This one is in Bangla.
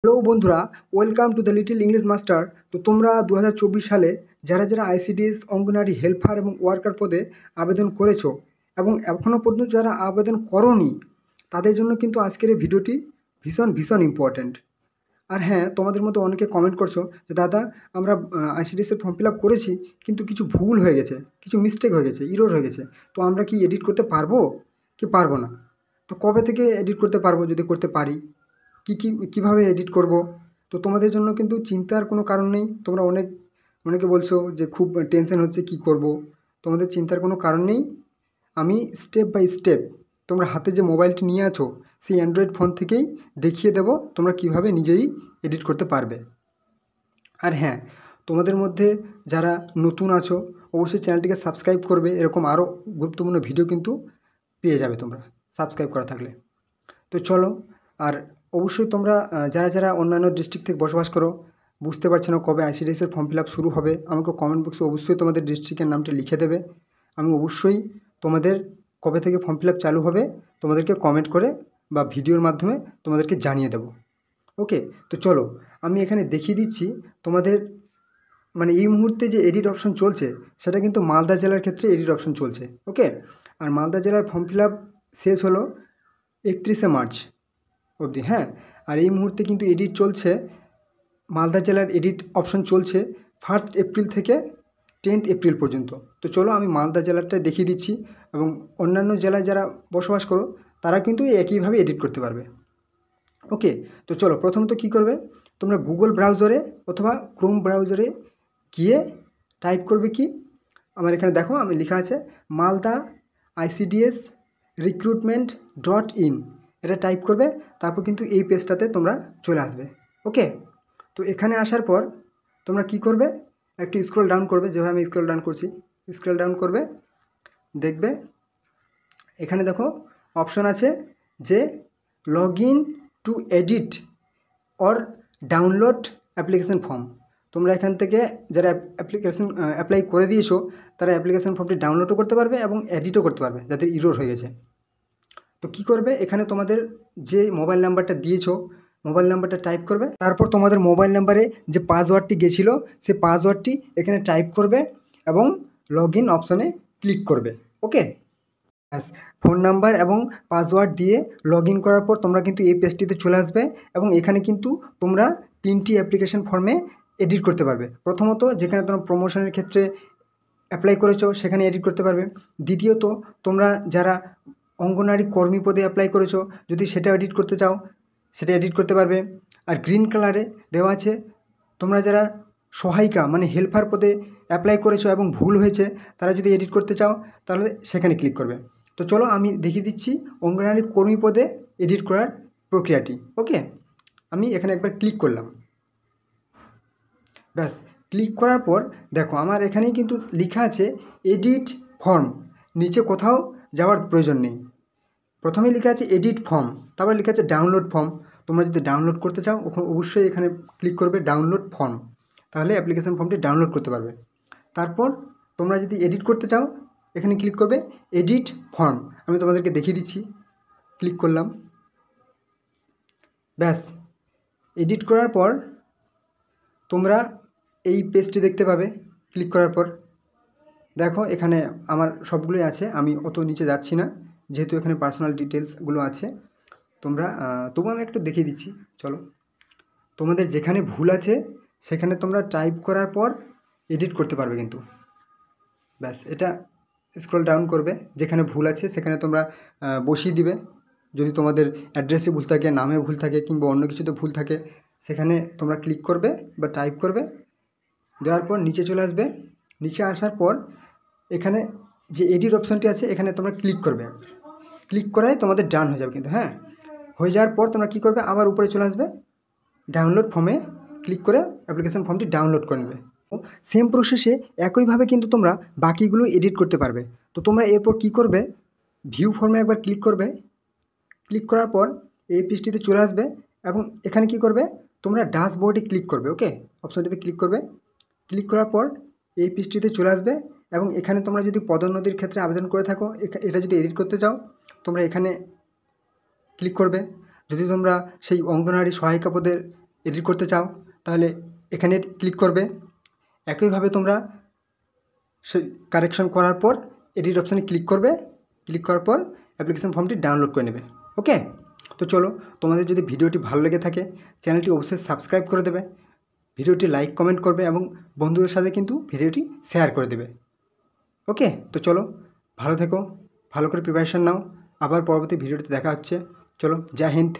হ্যালো বন্ধুরা, welcome to the little English master. তো তোমরা 2024 সালে যারা যারা আইসিডিএস অঙ্গনারী হেল্পার এবং ওয়ার্কার পদে আবেদন করেছো এবং এখনও পর্যন্ত যারা আবেদন করোনি তাদের জন্য কিন্তু আজকের এই ভিডিওটি ভীষণ ভীষণ ইম্পর্ট্যান্ট। আর হ্যাঁ, তোমাদের মতো অনেকে কমেন্ট করছো যে দাদা আমরা আইসিডিএসের ফর্ম ফিল আপ করেছি কিন্তু কিছু ভুল হয়ে গেছে, কিছু মিস্টেক হয়ে গেছে, ইরর হয়ে গেছে, তো আমরা কি এডিট করতে পারবো কি পারবো না? তো কবে থেকে এডিট করতে পারবো, যদি করতে পারি কীভাবে এডিট করব? তো তোমাদের জন্য কিন্তু চিন্তার কোনো কারণ নেই। তোমরা অনেকে বলছো যে খুব টেনশন হচ্ছে কি করব। তোমাদের চিন্তার কোনো কারণ নেই। আমি স্টেপ বাই স্টেপ তোমরা হাতে যে মোবাইলটি নিয়ে আছো সেই অ্যান্ড্রয়েড ফোন থেকেই দেখিয়ে দেবো তোমরা কিভাবে নিজেই এডিট করতে পারবে। আর হ্যাঁ, তোমাদের মধ্যে যারা নতুন আছো অবশ্যই চ্যানেলটিকে সাবস্ক্রাইব করবে, এরকম আরও গুরুত্বপূর্ণ ভিডিও কিন্তু পেয়ে যাবে তোমরা সাবস্ক্রাইব করা থাকলে। তো চলো, আর অবশ্যই তোমরা যারা যারা অন্যান্য ডিস্ট্রিক্ট থেকে বসবাস করো, বুঝতে পারছো না কবে আইসিডিএসের ফর্ম ফিল আপ শুরু হবে, আমাকে কমেন্ট বক্সে অবশ্যই তোমাদের ডিস্ট্রিক্টের নামটা লিখে দেবে। আমি অবশ্যই তোমাদের কবে থেকে ফর্ম ফিল আপ চালু হবে তোমাদেরকে কমেন্ট করে বা ভিডিওর মাধ্যমে তোমাদেরকে জানিয়ে দেবো। ওকে, তো চলো আমি এখানে দেখিয়ে দিচ্ছি তোমাদের, মানে এই মুহূর্তে যে এডিট অপশন চলছে সেটা কিন্তু মালদা জেলার ক্ষেত্রে এডিট অপশন চলছে। ওকে, আর মালদা জেলার ফর্ম ফিল আপ শেষ হলো 31শে মার্চ অবধি। হ্যাঁ, আর এই মুহূর্তে কিন্তু এডিট চলছে, মালদা জেলার এডিট অপশন চলছে 1 এপ্রিল থেকে 10 এপ্রিল পর্যন্ত। তো চলো আমি মালদা জেলাটা দেখিয়ে দিচ্ছি, এবং অন্যান্য জেলায় যারা বসবাস করো তারা কিন্তু একইভাবে এডিট করতে পারবে। ওকে, তো চলো প্রথমত কী করবে, তোমরা গুগল ব্রাউজারে অথবা ক্রোম ব্রাউজারে গিয়ে টাইপ করবে কি, আমার এখানে দেখো আমি লেখা আছে মালদা আইসিডিএস recruitment.in, এটা টাইপ করবে, তারপর কিন্তু এই পেজটাতে তোমরা চলে আসবে। ওকে, তো এখানে আসার পর তোমরা কি করবে, একটু স্ক্রল ডাউন করবে, যেভাবে আমি স্ক্রল ডাউন করছি স্ক্রল ডাউন করবে, দেখবে এখানে দেখো অপশন আছে যে log in two edit or download application form. তোমরা এখান থেকে যারা অ্যাপ্লিকেশন অ্যাপ্লাই করে দিয়েছো তারা অ্যাপ্লিকেশন ফর্মটি ডাউনলোডও করতে পারবে এবং এডিটও করতে পারবে যাদের ইরর হয়ে গেছে। তো কী করবে, এখানে তোমাদের যে মোবাইল নাম্বারটা দিয়েছো মোবাইল নাম্বারটা টাইপ করবে, তারপর তোমাদের মোবাইল নাম্বারে যে পাসওয়ার্ডটি গেছিলো সেই পাসওয়ার্ডটি এখানে টাইপ করবে এবং লগ ইন অপশনে ক্লিক করবে। ওকে, ব্যাস, ফোন নাম্বার এবং পাসওয়ার্ড দিয়ে লগ ইন করার পর তোমরা কিন্তু এই পেজটিতে চলে আসবে, এবং এখানে কিন্তু তোমরা 3টি অ্যাপ্লিকেশন ফর্মে এডিট করতে পারবে। প্রথমত যেখানে তোমরা প্রমোশনের ক্ষেত্রে অ্যাপ্লাই করেছো সেখানে এডিট করতে পারবে। দ্বিতীয়ত তোমরা যারা অঙ্গনারী কর্মী পদে অ্যাপ্লাই করেছো যদি সেটা এডিট করতে চাও সেটা এডিট করতে পারবে। আর গ্রিন কালারে দেওয়া আছে তোমরা যারা সহায়িকা মানে হেল্পার পদে অ্যাপ্লাই করেছো এবং ভুল হয়েছে তারা যদি এডিট করতে চাও তাহলে সেখানে ক্লিক করবে। তো চলো আমি দেখিয়ে দিচ্ছি অঙ্গনারী কর্মী পদে এডিট করার প্রক্রিয়াটি। ওকে, আমি এখানে একবার ক্লিক করলাম, ব্যাস, ক্লিক করার পর দেখো আমার এখানেই কিন্তু লেখা আছে এডিট ফর্ম, নিচে কোথাও যাওয়ার প্রয়োজন নেই। প্রথমেই লেখা আছে এডিট ফর্ম, তারপর লেখা আছে ডাউনলোড ফর্ম। তোমরা যদি ডাউনলোড করতে চাও অবশ্যই এখানে ক্লিক করবে ডাউনলোড ফর্ম, তাহলে অ্যাপ্লিকেশান ফর্মটি ডাউনলোড করতে পারবে। তারপর তোমরা যদি এডিট করতে চাও এখানে ক্লিক করবে এডিট ফর্ম, আমি তোমাদেরকে দেখিয়ে দিচ্ছি, ক্লিক করলাম, ব্যাস, এডিট করার পর তোমরা এই পেজটি দেখতে পাবে। ক্লিক করার পর দেখো এখানে আমার সবগুলোই আছে, আমি অত নিচে যাচ্ছি না যেহেতু এখানে পার্সোনাল ডিটেলসগুলো আছে। তোমরা তবু আমি একটু দেখিয়ে দিচ্ছি, চলো। তোমাদের যেখানে ভুল আছে সেখানে তোমরা টাইপ করার পর এডিট করতে পারবে কিন্তু, ব্যাস, এটা স্ক্রল ডাউন করবে, যেখানে ভুল আছে সেখানে তোমরা বসিয়ে দিবে। যদি তোমাদের অ্যাড্রেসে ভুল থাকে, নামে ভুল থাকে, কিংবা অন্য কিছুতে ভুল থাকে সেখানে তোমরা ক্লিক করবে বা টাইপ করবে, দেওয়ার পর নিচে চলে আসবে। নিচে আসার পর এখানে যে এডিট অপশানটি আছে এখানে তোমরা ক্লিক করবে, ক্লিক করাই তোমাদের ডান হয়ে যাবে কিন্তু। হ্যাঁ, হয়ে যাওয়ার পর তোমরা কী করবে, আবার উপরে চলে আসবে, ডাউনলোড ফর্মে ক্লিক করে অ্যাপ্লিকেশান ফর্মটি ডাউনলোড করে নেবে। সেম প্রসেসে একইভাবে কিন্তু তোমরা বাকিগুলো এডিট করতে পারবে। তো তোমরা এরপর কী করবে, ভিউ ফর্মে একবার ক্লিক করবে, ক্লিক করার পর এই পেজটিতে চলে আসবে এবং এখানে কী করবে, তোমরা ড্যাশবোর্ডে ক্লিক করবে। ওকে, অপশানটিতে ক্লিক করবে, ক্লিক করার পর এই পেজটিতে চলে আসবে এবং এখানে তোমরা যদি পদোন্নতির ক্ষেত্রে আবেদন করে থাকো এটা যদি এডিট করতে চাও তোমরা এখানে ক্লিক করবে। যদি তোমরা সেই অঙ্গনওয়াড়ি সহায়িকা পদের এডিট করতে চাও তাহলে এখানে ক্লিক করবে। একইভাবে তোমরা কারেকশন করার পর এডিট অপশানে ক্লিক করবে, ক্লিক করার পর অ্যাপ্লিকেশন ফর্মটি ডাউনলোড করে নেবে। ওকে, তো চলো, তোমাদের যদি ভিডিওটি ভালো লেগে থাকে চ্যানেলটি অবশ্যই সাবস্ক্রাইব করে দেবে, ভিডিওটি লাইক কমেন্ট করবে এবং বন্ধুদের সাথে কিন্তু ভিডিওটি শেয়ার করে দেবে। ওকে, তো চলো, ভালো থেকো, ভালো করে প্রিপারেশান নাও, আবার পরবর্তী ভিডিওতে দেখা হচ্ছে। চলো, জয় হিন্দ।